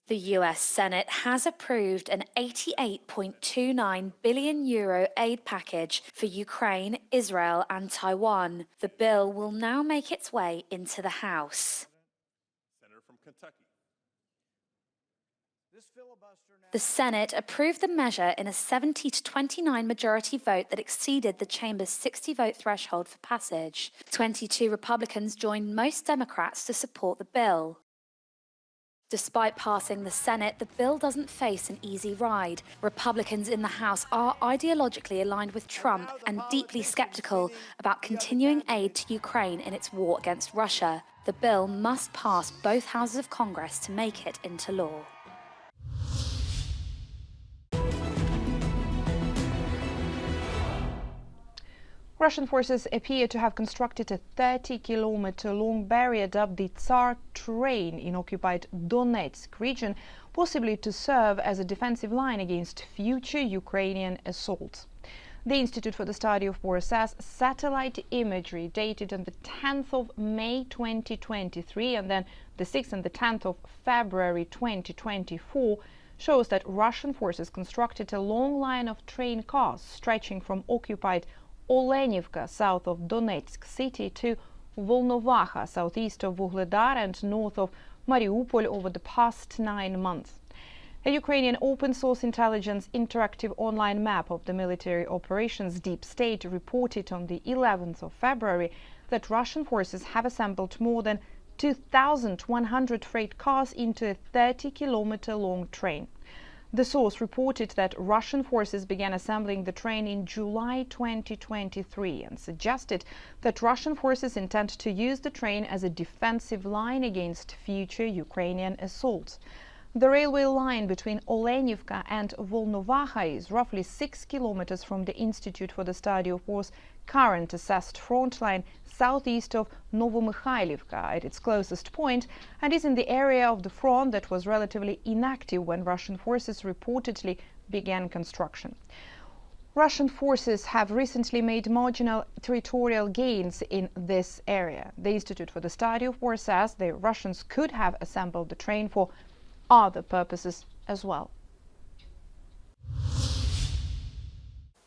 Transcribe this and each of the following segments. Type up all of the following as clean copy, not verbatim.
The US Senate has approved an €88.29 billion aid package for Ukraine, Israel and Taiwan. The bill will now make its way into the House. The Senate approved the measure in a 70-29 majority vote that exceeded the chamber's 60-vote threshold for passage. 22 Republicans joined most Democrats to support the bill. Despite passing the Senate, the bill doesn't face an easy ride. Republicans in the House are ideologically aligned with Trump and deeply skeptical about continuing aid to Ukraine in its war against Russia. The bill must pass both houses of Congress to make it into law. Russian forces appear to have constructed a 30-kilometer-long barrier dubbed the Tsar Train in occupied Donetsk region, possibly to serve as a defensive line against future Ukrainian assaults. The Institute for the Study of War says satellite imagery dated on the 10th of May 2023 and then the 6th and the 10th of February 2024 shows that Russian forces constructed a long line of train cars stretching from occupied Olenivka, south of Donetsk city, to Volnovakha, southeast of Vuhledar and north of Mariupol over the past 9 months. A Ukrainian open-source intelligence interactive online map of the military operations Deep State reported on the 11th of February that Russian forces have assembled more than 2,100 freight cars into a 30-kilometer-long train. The source reported that Russian forces began assembling the train in July 2023 and suggested that Russian forces intend to use the train as a defensive line against future Ukrainian assaults. The railway line between Olenivka and Volnovakha is roughly 6 kilometers from the Institute for the Study of War's current assessed front line southeast of Novomykhailivka at its closest point, and is in the area of the front that was relatively inactive when Russian forces reportedly began construction. Russian forces have recently made marginal territorial gains in this area. The Institute for the Study of War says the Russians could have assembled the train for other purposes as well.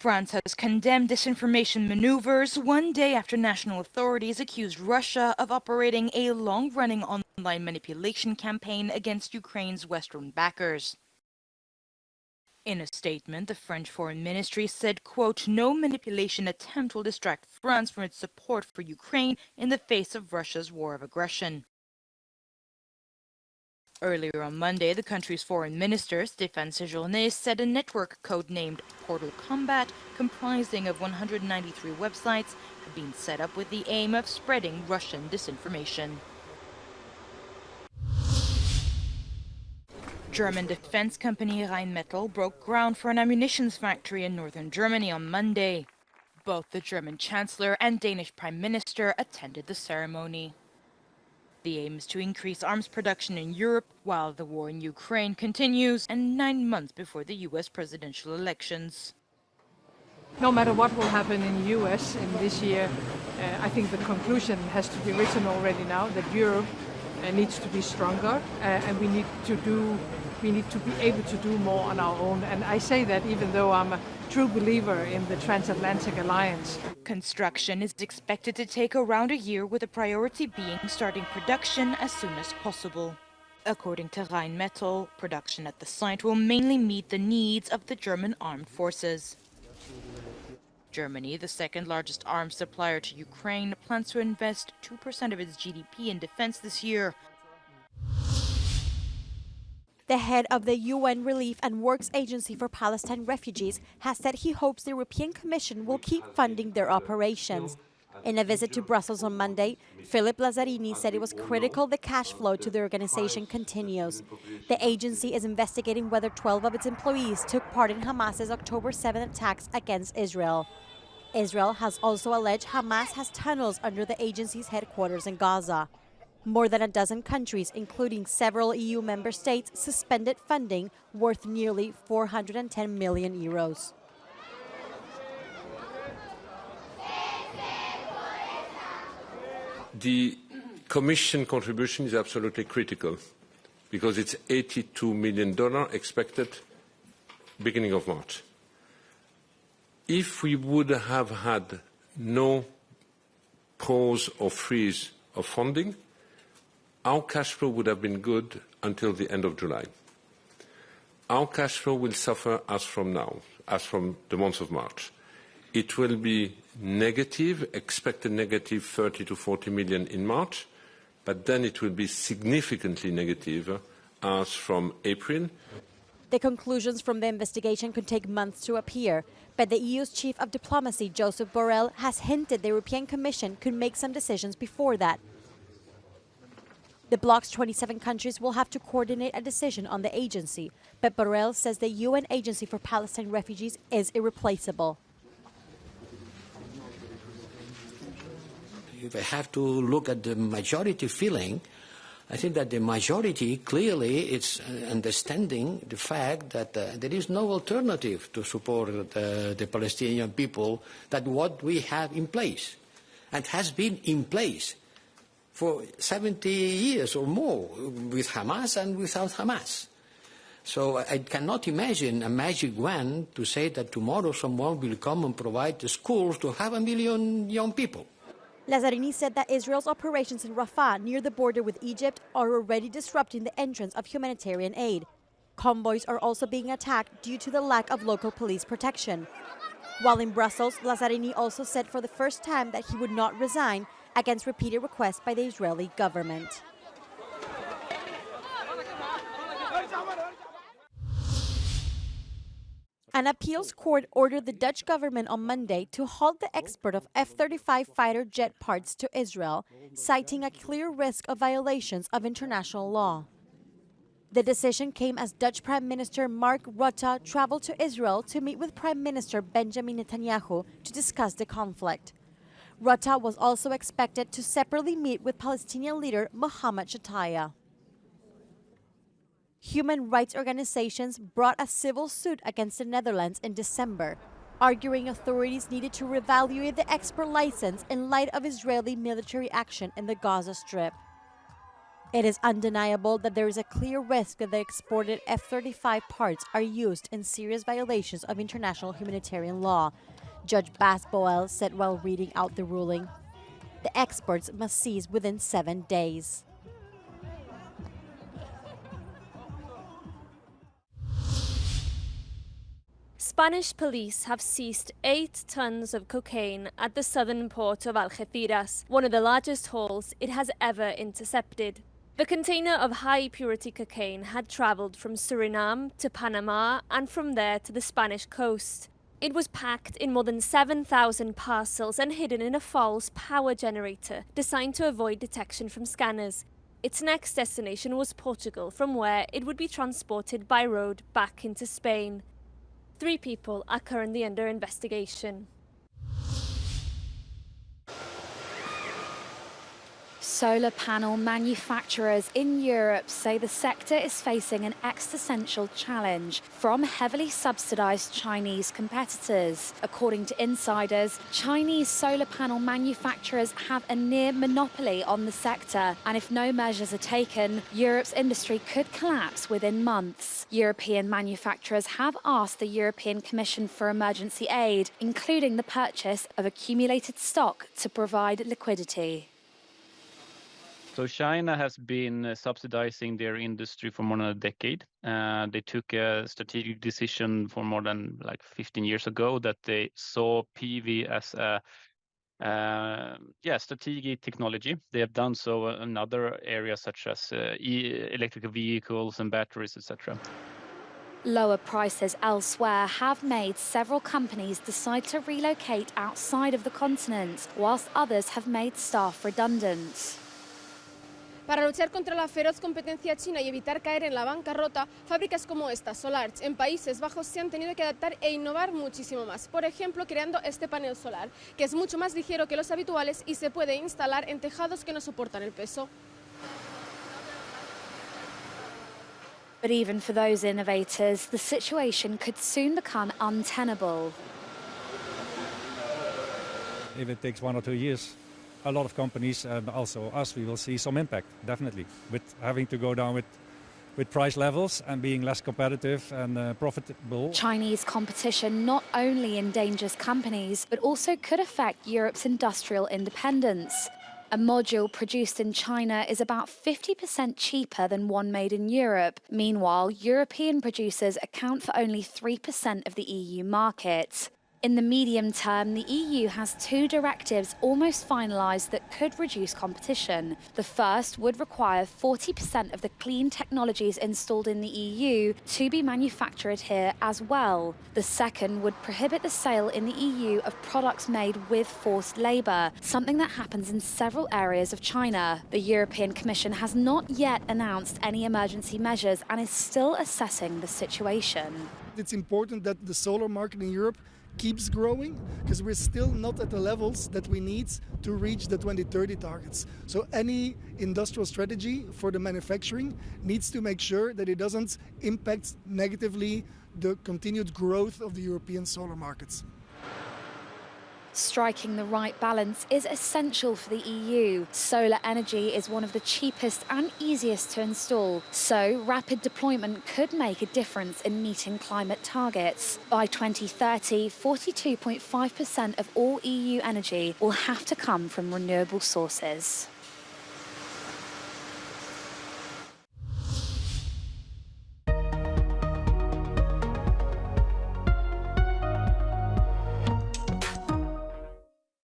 France has condemned disinformation maneuvers 1 day after national authorities accused Russia of operating a long-running online manipulation campaign against Ukraine's Western backers. In a statement, the French Foreign Ministry said, quote, "No manipulation attempt will distract France from its support for Ukraine in the face of Russia's war of aggression." Earlier on Monday, the country's foreign minister, Stéphane Séjourné, said a network codenamed Portal Combat, comprising of 193 websites, had been set up with the aim of spreading Russian disinformation. German defense company Rheinmetall broke ground for an ammunitions factory in northern Germany on Monday. Both the German Chancellor and Danish Prime Minister attended the ceremony. The aim is to increase arms production in Europe while the war in Ukraine continues and 9 months before the US presidential elections. No matter what will happen in the US in this year, I think the conclusion has to be written already now that Europe needs to be stronger and we need to be able to do more on our own. And I say that even though I'm a true believer in the transatlantic alliance. Construction is expected to take around a year, with a priority being starting production as soon as possible. According to Rheinmetall, production at the site will mainly meet the needs of the German armed forces. Germany, the second largest arms supplier to Ukraine, plans to invest 2% of its GDP in defense this year. The head of the UN Relief and Works Agency for Palestine refugees has said he hopes the European Commission will keep funding their operations. In a visit to Brussels on Monday, Philip Lazzarini said it was critical the cash flow to the organization continues. The agency is investigating whether 12 of its employees took part in Hamas's October 7 attacks against Israel. Israel has also alleged Hamas has tunnels under the agency's headquarters in Gaza. More than a dozen countries, including several EU member states, suspended funding worth nearly €410 million. Die Commission contribution is absolutely critical because it's $82 million expected beginning of March. If we would have had no pause or freeze of funding, our cash flow would have been good until the end of July. Our cash flow will suffer as from now, as from the month of March. It will be negative, expected negative 30 to 40 million in March, but then it will be significantly negative as from April. The conclusions from the investigation could take months to appear, but the EU's chief of diplomacy, Josep Borrell, has hinted the European Commission could make some decisions before that. The bloc's 27 countries will have to coordinate a decision on the agency, but Borrell says the UN Agency for Palestine Refugees is irreplaceable. If I have to look at the majority feeling, I think that the majority clearly is understanding the fact that there is no alternative to support the Palestinian people than what we have in place and has been in place for 70 years or more with Hamas and without Hamas. So I cannot imagine a magic wand to say that tomorrow someone will come and provide the schools to have 1 million young people. Lazzarini said that Israel's operations in Rafah, near the border with Egypt, are already disrupting the entrance of humanitarian aid. Convoys are also being attacked due to the lack of local police protection. While in Brussels, Lazzarini also said for the first time that he would not resign against repeated requests by the Israeli government. An appeals court ordered the Dutch government on Monday to halt the export of F-35 fighter jet parts to Israel, citing a clear risk of violations of international law. The decision came as Dutch Prime Minister Mark Rutte traveled to Israel to meet with Prime Minister Benjamin Netanyahu to discuss the conflict. Rutte was also expected to separately meet with Palestinian leader Mohammed Shataya. Human rights organizations brought a civil suit against the Netherlands in December, arguing authorities needed to reevaluate the export license in light of Israeli military action in the Gaza Strip. It is undeniable that there is a clear risk that the exported F-35 parts are used in serious violations of international humanitarian law, Judge Bas Boel said while reading out the ruling. The exports must cease within 7 days. Spanish police have seized 8 tons of cocaine at the southern port of Algeciras, one of the largest hauls it has ever intercepted. The container of high-purity cocaine had travelled from Suriname to Panama and from there to the Spanish coast. It was packed in more than 7,000 parcels and hidden in a false power generator designed to avoid detection from scanners. Its next destination was Portugal, from where it would be transported by road back into Spain. 3 people are currently under investigation. Solar panel manufacturers in Europe say the sector is facing an existential challenge from heavily subsidized Chinese competitors. According to insiders, Chinese solar panel manufacturers have a near monopoly on the sector, and if no measures are taken, Europe's industry could collapse within months. European manufacturers have asked the European Commission for emergency aid, including the purchase of accumulated stock to provide liquidity. So China has been subsidizing their industry for more than a decade. They took a strategic decision for more than 15 years ago that they saw PV as a strategic technology. They have done so in other areas such as electrical vehicles and batteries, etc. Lower prices elsewhere have made several companies decide to relocate outside of the continent, whilst others have made staff redundant. Para luchar contra la feroz competencia china y evitar caer en la bancarrota, fábricas como esta, SolarEdge, en Países Bajos se han tenido que adaptar e innovar muchísimo más. Por ejemplo, creando este panel solar, que es mucho más ligero que los habituales y se puede instalar en tejados que no soportan el peso. But even for those innovators, the situation could soon become untenable. If it takes 1 or 2 years, a lot of companies and also us, we will see some impact, definitely, with having to go down with price levels and being less competitive and profitable. Chinese competition not only endangers companies, but also could affect Europe's industrial independence. A module produced in China is about 50% cheaper than one made in Europe. Meanwhile, European producers account for only 3% of the EU market. In the medium term, the EU has two directives almost finalised that could reduce competition. The first would require 40% of the clean technologies installed in the EU to be manufactured here as well. The second would prohibit the sale in the EU of products made with forced labour, something that happens in several areas of China. The European Commission has not yet announced any emergency measures and is still assessing the situation. It's important that the solar market in Europe keeps growing, because we're still not at the levels that we need to reach the 2030 targets. So any industrial strategy for the manufacturing needs to make sure that it doesn't impact negatively the continued growth of the European solar markets. Striking the right balance is essential for the EU. Solar energy is one of the cheapest and easiest to install, so rapid deployment could make a difference in meeting climate targets. By 2030, 42.5% of all EU energy will have to come from renewable sources.